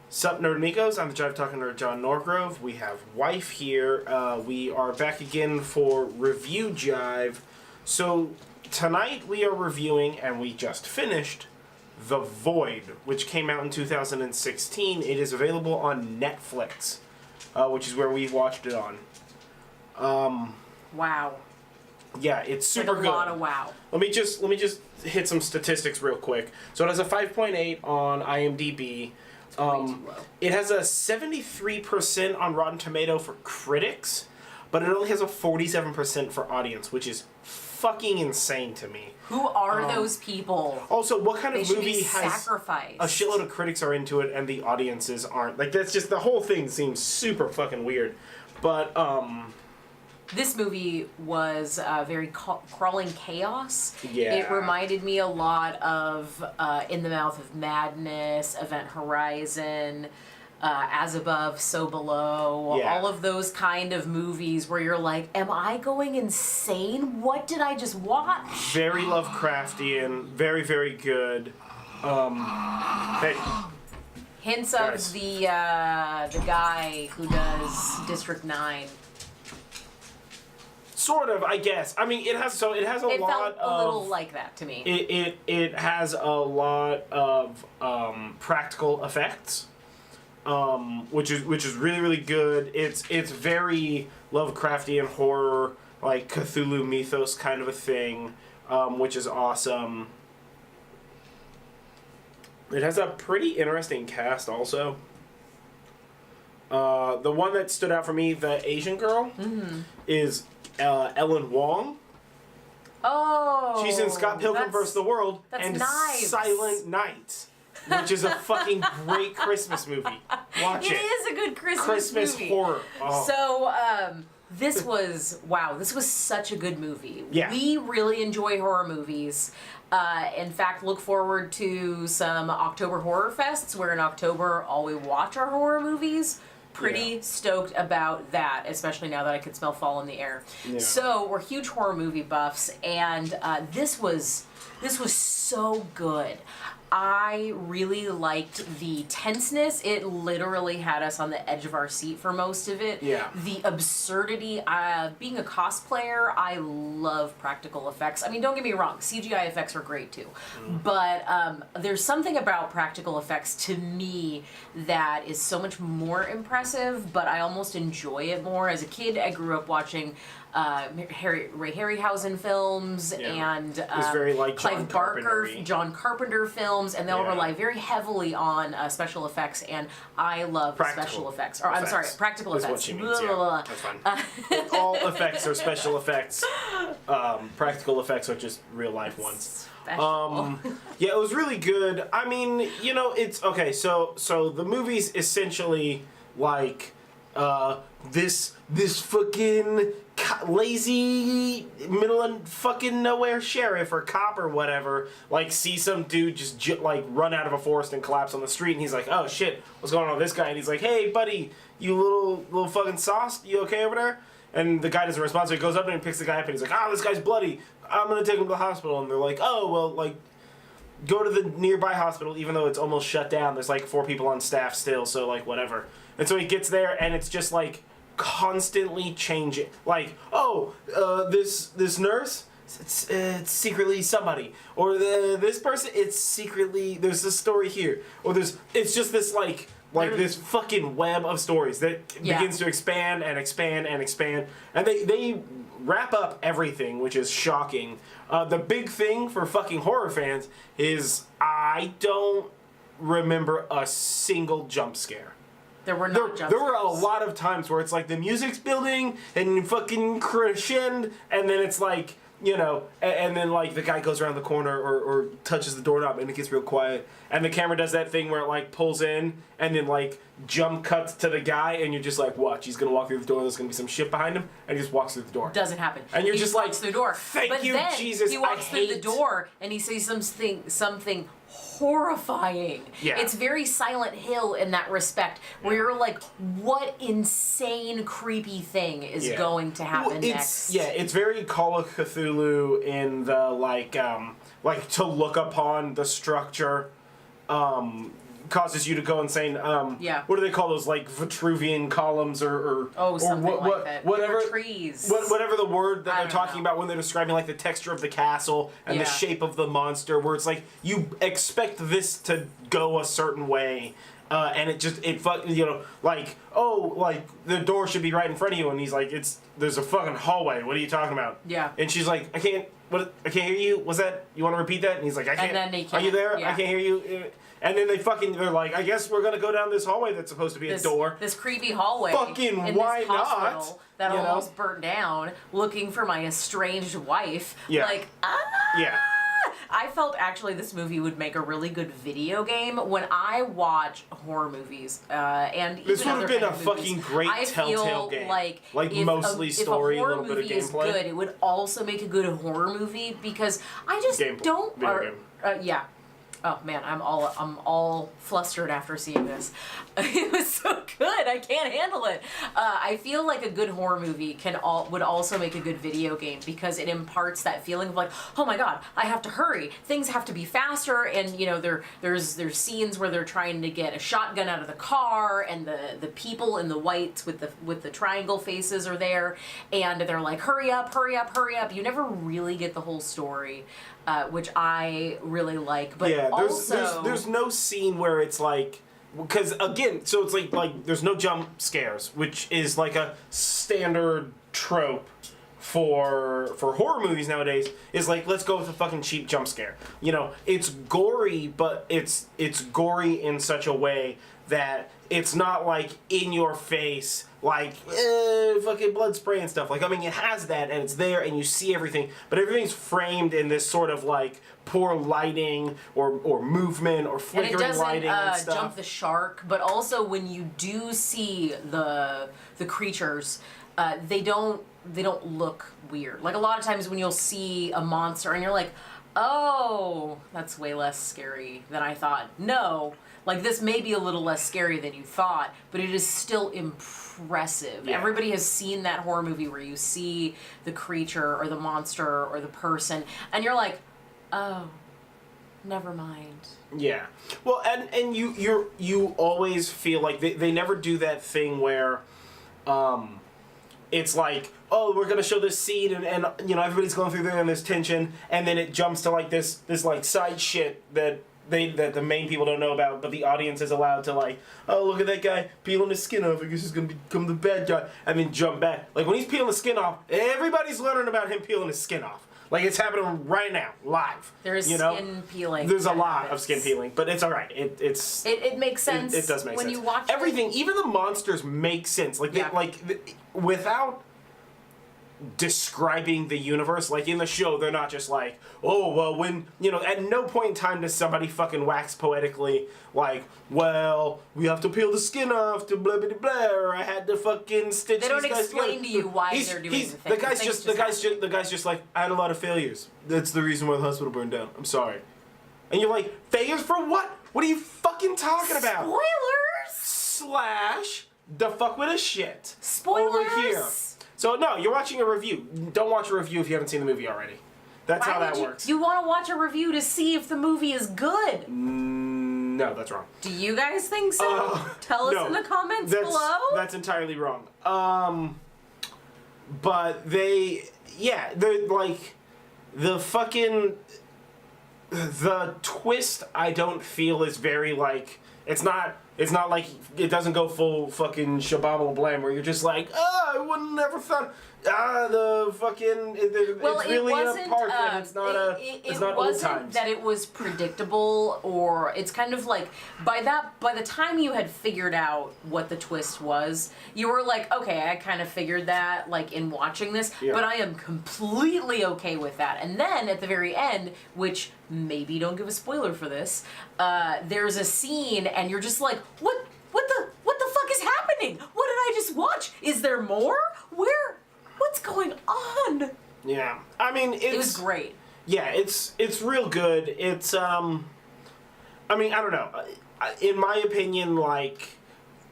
Sup, Nerdmigos? I'm the Jive Talking Nerd, John Norgrove. We have Wife here. We are back again for Review Jive. So, tonight we are reviewing, and we just finished, The Void, which came out in 2016. It is available on Netflix, which is where we watched it on. Wow. Yeah, it's super good. A lot of wow. Let me just hit some statistics real quick. So it has a 5.8 on IMDb. It has a 73% on Rotten Tomato for critics, but it only has a 47% for audience, which is fucking insane to me. Who are those people? Also, what kind of movie has sacrificed? A shitload of critics are into it and the audiences aren't? Like, that's just, the whole thing seems super fucking weird. But, this movie was very crawling chaos. Yeah. It reminded me a lot of In the Mouth of Madness, Event Horizon, As Above, So Below, yeah. all of those kind of movies where you're like, am I going insane? What did I just watch? Very Lovecraftian, very, very good. Hey. Hints Guys. of the guy who does District 9. Sort of, I guess. I mean, it has a lot of... It felt a little like that to me. It has a lot of practical effects, which is really, really good. It's very Lovecraftian horror, like Cthulhu mythos kind of a thing, which is awesome. It has a pretty interesting cast also. The one that stood out for me, the Asian girl, is Ellen Wong. Oh, She's in Scott Pilgrim vs. the World and Knives. Silent Night, which is a fucking great Christmas movie. Watch it. It is a good Christmas movie. horror. Oh. So, this was such a good movie. Yeah. We really enjoy horror movies. In fact, look forward to some October Horror Fests, where in October all we watch are horror movies. Pretty stoked about that, especially now that I could smell fall in the air. Yeah. So we're huge horror movie buffs, and this was so good. I really liked the tenseness. It literally had us on the edge of our seat for most of it. Yeah. The absurdity. Being a cosplayer, I love practical effects. I mean, don't get me wrong, CGI effects are great too. But there's something about practical effects to me that is so much more impressive, but I almost enjoy it more. As a kid, I grew up watching Ray Harryhausen films and it's very like Clive Barker, John Carpenter films, and they'll Yeah. rely very heavily on special effects, and I love special effects. Or I'm sorry, practical is effects. What she means, yeah. That's fine. All effects are special effects. Practical effects are just real life ones. Yeah, it was really good. I mean, you know, it's okay. So the movie's essentially like this fucking lazy middle of fucking nowhere sheriff or cop or whatever like see some dude just like run out of a forest and collapse on the street, and he's like, oh shit, what's going on with this guy? And he's like, hey buddy, you little fucking sauce, you okay over there? And the guy doesn't respond, so he goes up and he picks the guy up and he's like, this guy's bloody, I'm gonna take him to the hospital. And they're like, oh well, like go to the nearby hospital, even though it's almost shut down. There's like 4 people on staff still, so like whatever. And so he gets there and it's just like constantly changing. Like, this nurse, it's secretly somebody, or this person, it's secretly, there's this story here, or it's just this like this fucking web of stories that begins to expand and expand and expand, and they wrap up everything, which is shocking. The big thing for fucking horror fans is I don't remember a single jump scare. There were not There were a lot of times where it's like the music's building and fucking crescendo, and then it's like, you know, and then like the guy goes around the corner or touches the doorknob and it gets real quiet, and the camera does that thing where it like pulls in and then like jump cuts to the guy, and you're just like, watch, he's gonna walk through the door, there's gonna be some shit behind him, and he just walks through the door. Doesn't happen. And you're he just like, walks through the door. Thank you, Jesus. He walks through the door and he sees something horrifying. Yeah. It's very Silent Hill in that respect, where you're like, what insane, creepy thing is going to happen next? Yeah, it's very Call of Cthulhu in the like to look upon the structure causes you to go insane. Yeah. What do they call those, like Vitruvian columns or something or like that. Whatever trees. Whatever the word that they're talking know. about when they're describing like the texture of the castle and the shape of the monster, where it's like you expect this to go a certain way. And like, oh, like, the door should be right in front of you, and he's like, there's a fucking hallway, what are you talking about? Yeah. And she's like, I can't hear you, was that, you want to repeat that? And he's like, I can't, and then he are you there? Yeah. I can't hear you. And then they're like, I guess we're gonna go down this hallway that's supposed to be a door. This creepy hallway. Fucking in why this not? hospital that almost burnt down, looking for my estranged wife. Yeah. Like, Yeah. I felt actually this movie would make a really good video game. When I watch horror movies, and this even would have other been a kind of fucking movies, great I Telltale feel game. like mostly story, if a horror little bit of movie is gameplay. good, it would also make a good horror movie because I just don't. Yeah. Oh man, I'm all flustered after seeing this. It was so good. I can't handle it. I feel like a good horror movie would also make a good video game because it imparts that feeling of like, oh my god, I have to hurry. Things have to be faster, and there's scenes where they're trying to get a shotgun out of the car, and the people in the whites with the triangle faces are there, and they're like, hurry up, hurry up, hurry up. You never really get the whole story. Which I really like, but yeah, also there's no scene where it's like, because again, so it's like there's no jump scares, which is like a standard trope for horror movies nowadays. Is like, let's go with a fucking cheap jump scare. You know, it's gory, but it's gory in such a way that it's not like in your face, like fucking blood spray and stuff. Like, I mean, it has that, and it's there, and you see everything, but everything's framed in this sort of like poor lighting or movement or flickering lighting and stuff. Jump the shark, but also when you do see the creatures, they don't look weird. Like a lot of times when you'll see a monster and you're like, oh, that's way less scary than I thought. No. Like, this may be a little less scary than you thought, but it is still impressive. Yeah. Everybody has seen that horror movie where you see the creature or the monster or the person, and you're like, oh, never mind. Yeah. Well, and you always feel like they never do that thing where it's like, oh, we're gonna show this scene and everybody's going through there and there's tension, and then it jumps to like this like side shit that the main people don't know about, but the audience is allowed to like, oh, look at that guy peeling his skin off, I guess he's gonna become the bad guy, and then jump back. Like, when he's peeling his skin off, everybody's learning about him peeling his skin off. Like, it's happening right now, live. There's skin peeling. There's a lot of skin peeling, but it's alright. It makes sense. It does make sense. When you watch everything, even the monsters make sense. Like, without describing the universe, like in the show, they're not just like, oh, well, when, at no point in time does somebody fucking wax poetically like, well, we have to peel the skin off to blah blah blah, or I had to fucking stitch these guys together. They don't explain to you why they're doing the thing. The guy's just like, I had a lot of failures. That's the reason why the hospital burned down. I'm sorry. And you're like, failures for what? What are you fucking talking about? Spoilers! / the fuck with a shit. Spoilers! Over here. So, no, you're watching a review. Don't watch a review if you haven't seen the movie already. That's how that works. You want to watch a review to see if the movie is good. No, that's wrong. Do you guys think so? Tell us in the comments below. That's entirely wrong. But they're like, the twist I don't feel is very like, it's not like, it doesn't go full fucking shabam blam where you're just like, I would never thought, the fucking, it's really a park and it's not it's not old times. It wasn't that it was predictable, or it's kind of like, by the time you had figured out what the twist was, you were like, okay, I kind of figured that, like, in watching this, but I am completely okay with that. And then at the very end, which maybe don't give a spoiler for this, there's a scene and you're just like, what the fuck is happening? What did I just watch? Is there more? What's going on? Yeah. I mean, it was great. Yeah, it's real good. It's I mean, I don't know. In my opinion, like,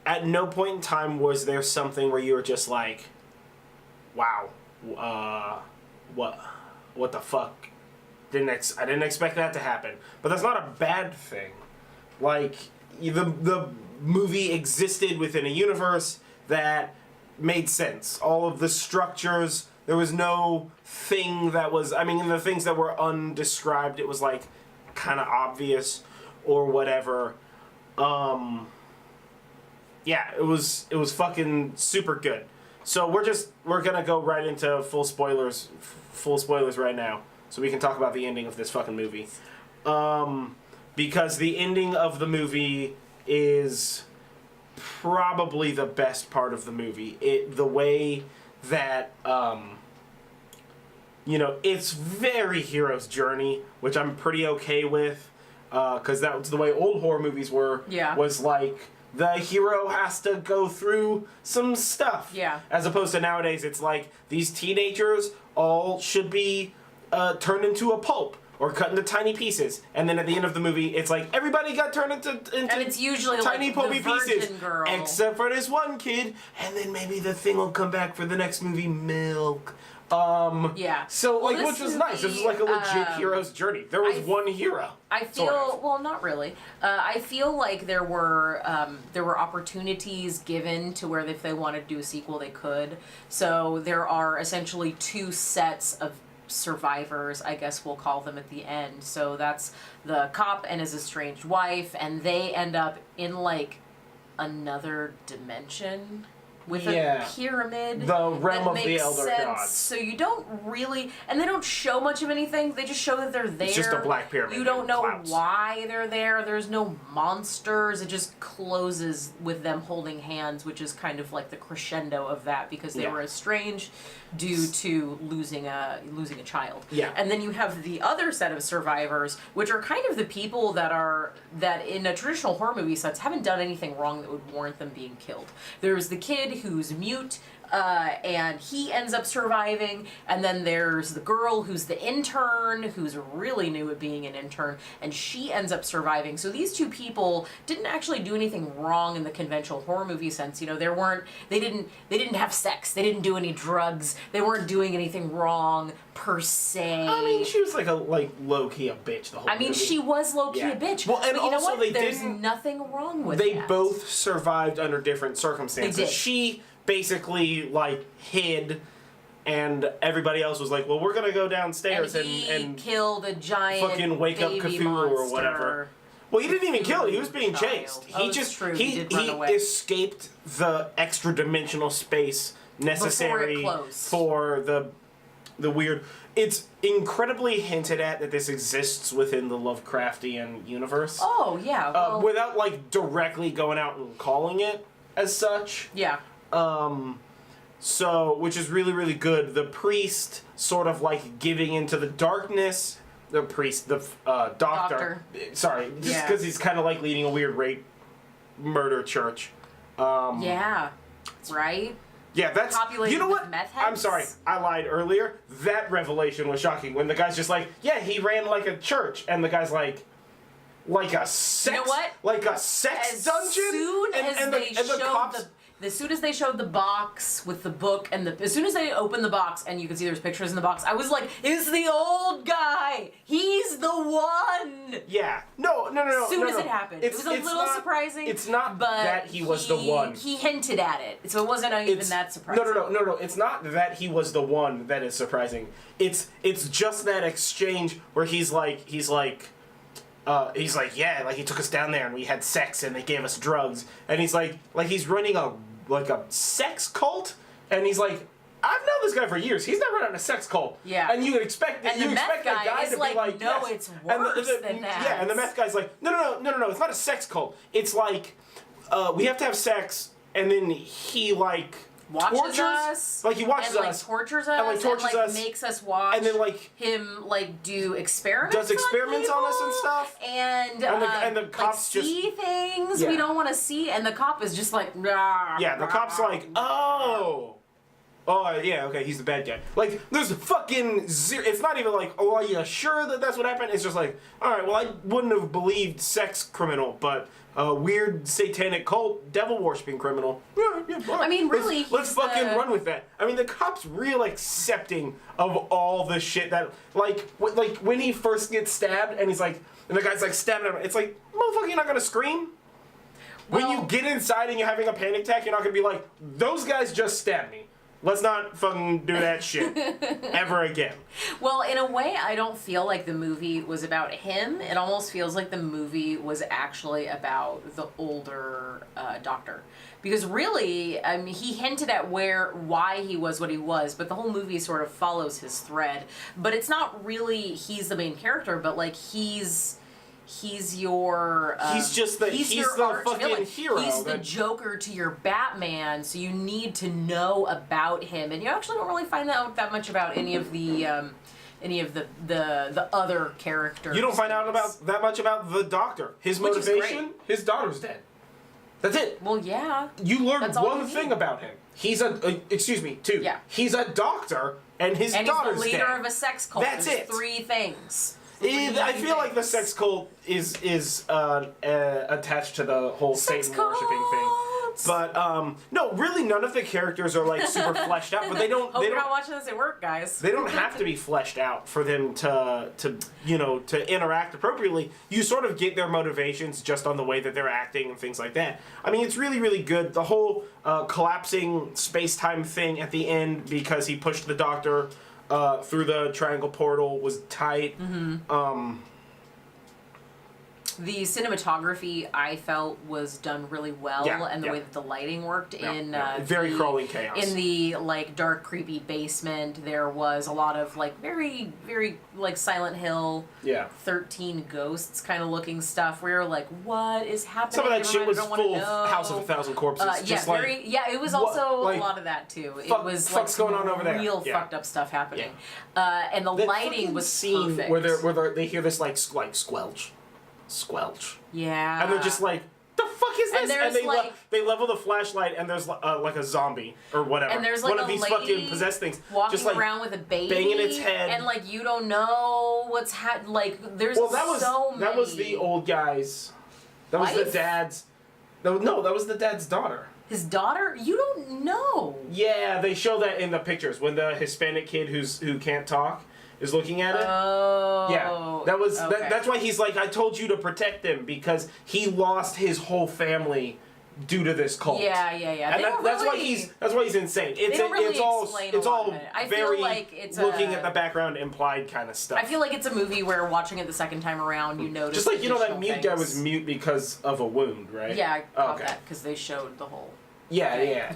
at no point in time was there something where you were just like, wow, what the fuck? I didn't expect that to happen. But that's not a bad thing. Like, the movie existed within a universe that made sense. All of the structures, there was no thing that was, I mean, the things that were undescribed, it was like kind of obvious or whatever. Yeah, it was fucking super good. So we're gonna go right into full spoilers right now, so we can talk about the ending of this fucking movie. Because the ending of the movie is probably the best part of the movie. The way that, it's very hero's journey, which I'm pretty okay with, because that was the way old horror movies were. Yeah. Was like, the hero has to go through some stuff. Yeah. As opposed to nowadays, it's like, these teenagers all should be turned into a pulp. Or cut into tiny pieces, and then at the end of the movie, it's like everybody got turned into and it's usually tiny like pulpy the virgin pieces, girl. except for this one kid, and then maybe the thing will come back for the next movie, Milk. Yeah. So Well, like, which was nice. This was like a legit hero's journey. There was one hero. I feel sort of. well, not really. I feel like there were opportunities given to where if they wanted to do a sequel, they could. So there are essentially two sets of survivors, I guess we'll call them, at the end. So that's the cop and his estranged wife, and they end up in like another dimension with a pyramid. The realm of the makes elder sense. gods. So you don't really, and they don't show much of anything. They just show that they're there. It's just a black pyramid. You don't know clouds. why they're there. There's no monsters. It just closes with them holding hands, which is kind of like the crescendo of that, because they were estranged due to losing a child. Yeah. And then you have the other set of survivors, which are kind of the people that in a traditional horror movie sense haven't done anything wrong that would warrant them being killed. There's the kid who's mute, and he ends up surviving, and then there's the girl who's the intern, who's really new at being an intern, and she ends up surviving. So these two people didn't actually do anything wrong in the conventional horror movie sense. You know, they didn't have sex, they didn't do any drugs, they weren't doing anything wrong per se. I mean, she was like low-key a bitch the whole movie. I mean, she was low-key a bitch. Well, and but you know also what? There's nothing wrong with that. They both survived under different circumstances. They did. She basically like hid, and everybody else was like, "Well, we're gonna go downstairs and killed a giant fucking wake up baby Cthulhu monster. or whatever." Well, he didn't even kill it. He was being chased. Oh, He that's just true. he did run away. escaped the extra dimensional space necessary Before it closed. for the weird. It's incredibly hinted at that this exists within the Lovecraftian universe. Oh yeah. Well, Without like directly going out and calling it as such. yeah. So, which is really, really good. The priest sort of like giving into the darkness. The priest, the doctor. Sorry, just because he's kind of like leading a weird rape, murder church. Yeah. Right? Yeah, that's... Populated you know with what? meth I'm heads? sorry, I lied earlier. That revelation was shocking when the guy's just like, yeah, he ran like a church, and the guy's like a sex... You know what? Like a sex dungeon? As soon as they showed the box with the book and as soon as they opened the box and you could see there's pictures in the box, I was like, it's the old guy! He's the one! Yeah. No. As soon as it happened. It was a little surprising. It's not but that he was the one. He hinted at it, so it wasn't even that surprising. No. It's not that he was the one that is surprising. It's just that exchange where he's like, yeah, like he took us down there and we had sex and they gave us drugs, and he's like he's running a sex cult, and he's like, I've known this guy for years. He's not running a sex cult. Yeah. And you expect that. And the meth guy is to like, be like, no, yes. it's worse than that. Yeah, and the meth guy's like, no. It's not a sex cult. It's like, we have to have sex, and then he like watches us, like he watches and, us, tortures us, and makes us watch, and then like him do experiments, does experiments on us and stuff, and the cops see things we don't want to see, and the cop is just like, nah, yeah, the cop's like, oh, yeah, okay, he's the bad guy. Like, there's fucking zero. It's not even like, oh, are you sure that that's what happened? It's just like, all right, well, I wouldn't have believed sex criminal, but a weird satanic cult, devil worshipping criminal. Yeah, I mean, really, let's fucking run with that. I mean, the cop's real accepting of all the shit that, like when he first gets stabbed, and he's like, and the guy's like stabbing him. It's like, motherfucker, you're not gonna scream. When you get inside and you're having a panic attack, you're not gonna be like, those guys just stabbed me. Let's not fucking do that shit ever again. Well, in a way, I don't feel like the movie was about him. It almost feels like the movie was actually about the older doctor. Because really, I mean, he hinted at why he was what he was, but the whole movie sort of follows his thread. But it's not really he's the main character, but like he's your he's the fucking villain. hero. He's the Joker to your Batman, so you need to know about him, and you actually don't really find out that much about any of the other characters. You don't find out about that much about the Doctor. His motivation. His daughter's dead. That's it. Well, yeah. You learn one thing about him. He's two. Yeah. He's a doctor, and his daughter's dead. He's the leader of a sex cult. That's There's it. 3 things. I feel like the sex cult is attached to the whole Satan worshipping thing. But no, really, none of the characters are like super fleshed out. But they don't. Hope you're not watching this at work, guys. They don't have to be fleshed out for them to interact appropriately. You sort of get their motivations just on the way that they're acting and things like that. I mean, it's really, really good. The whole collapsing space-time thing at the end because he pushed the Doctor through the triangle portal was tight. Mm-hmm. The cinematography I felt was done really well, and the way that the lighting worked in very crawling chaos. In the like dark, creepy basement, there was a lot of like very, very like Silent Hill, 13 Ghosts kind of looking stuff. Where you're like, what is happening? Some of that shit was full of House of a Thousand Corpses. It was also a lot of that too. It was like going on over there? Real fucked up stuff happening, and the lighting was scene perfect. where they hear this like squelch. Yeah. And they're just like, the fuck is this? And they, they level the flashlight and there's like a zombie or whatever. And there's like one of these fucking possessed things. Walking just like around with a baby. Banging its head. And like you don't know what's there's so many. That was the old guy's. That was the dad's. No, that was the dad's daughter. His daughter? You don't know. Yeah, they show that in the pictures when the Hispanic kid who can't talk is looking at it. Oh. Yeah. That was that's why he's like, I told you to protect him because he lost his whole family due to this cult. Yeah. And that's why he's insane. It's all I very feel like it's looking at the background implied kind of stuff. I feel like it's a movie where watching it the second time around you notice just like that mute guy was mute because of a wound, right? Yeah, I caught that because they showed the whole. Yeah.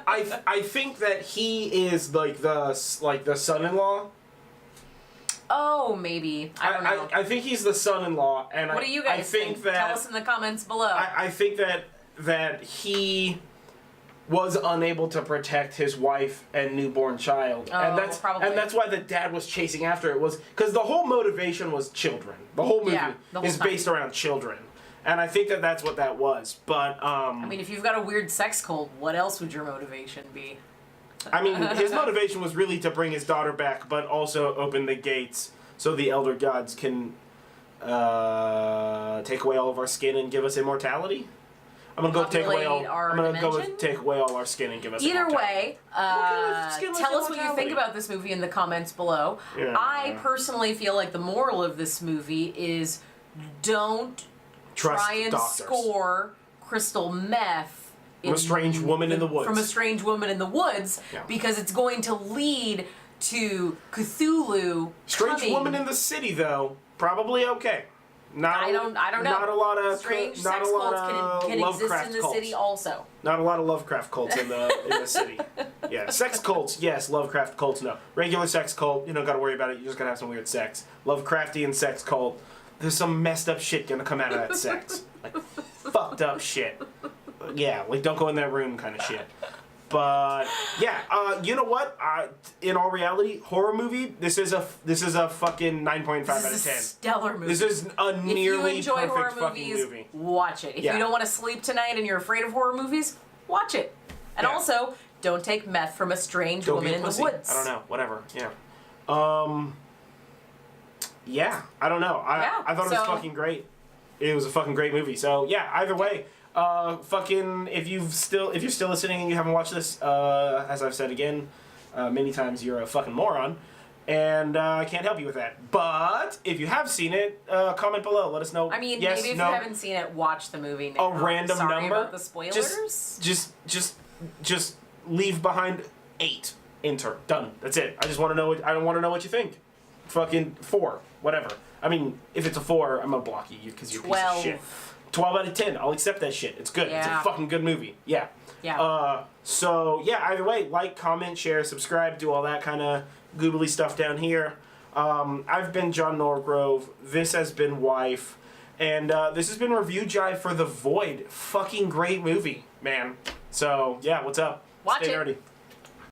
I think that he is like the son-in-law. Oh, maybe. I don't know. I think he's the son-in-law, and what do you guys think? Tell us in the comments below. I think that he was unable to protect his wife and newborn child, and that's why the dad was chasing after it was because the whole motivation was children. The whole movie is based around children. And I think that's what that was, but I mean, if you've got a weird sex cult, what else would your motivation be? I mean, his motivation was really to bring his daughter back, but also open the gates so the elder gods can take away all of our skin and give us immortality. I'm gonna go take away all. I'm gonna go take away all our skin and give us. Either way, tell us what you think about this movie in the comments below. Yeah. I personally feel like the moral of this movie is don't try and score crystal meth. From a strange woman in the woods. Because it's going to lead to Cthulhu. Strange woman in the city, though, probably okay. I don't know. Not a lot of strange sex cults can exist in the city also. Not a lot of Lovecraft cults in the city. Yeah, sex cults, yes. Lovecraft cults, no. Regular sex cult, you don't gotta worry about it. You just gotta have some weird sex. Lovecraftian sex cult, there's some messed up shit gonna come out of that sex. Like fucked up shit. Yeah, like don't go in that room kind of shit. But yeah, you know what? In all reality, horror movie. This is a fucking 9.5 out of 10. This is a stellar movie. This is a nearly perfect fucking movie. Watch it. If you don't want to sleep tonight and you're afraid of horror movies, watch it. And also, don't take meth from a strange woman in the woods. I don't know. Whatever. Yeah. Yeah. I don't know. I thought it was fucking great. It was a fucking great movie. So yeah. Either way. Fucking, if you're still listening and you haven't watched this, as I've said again, many times, you're a fucking moron. And I can't help you with that. But if you have seen it, comment below. Let us know. I mean, yes, maybe if no, you haven't seen it, watch the movie now. a random Sorry number. about the spoilers. Just leave behind 8. Enter. Done. That's it. I just want to know. I don't want to know what you think. Fucking 4. Whatever. I mean, if it's a 4, I'm gonna block you because you're a piece of shit. 12 out of 10. I'll accept that shit. It's good. Yeah. It's a fucking good movie. Yeah. Yeah. So yeah. Either way, like, comment, share, subscribe, do all that kind of googly stuff down here. I've been John Norgrove. This has been Wife, and this has been Review Jive for The Void. Fucking great movie, man. So yeah, what's up? Watch Stay it. nerdy.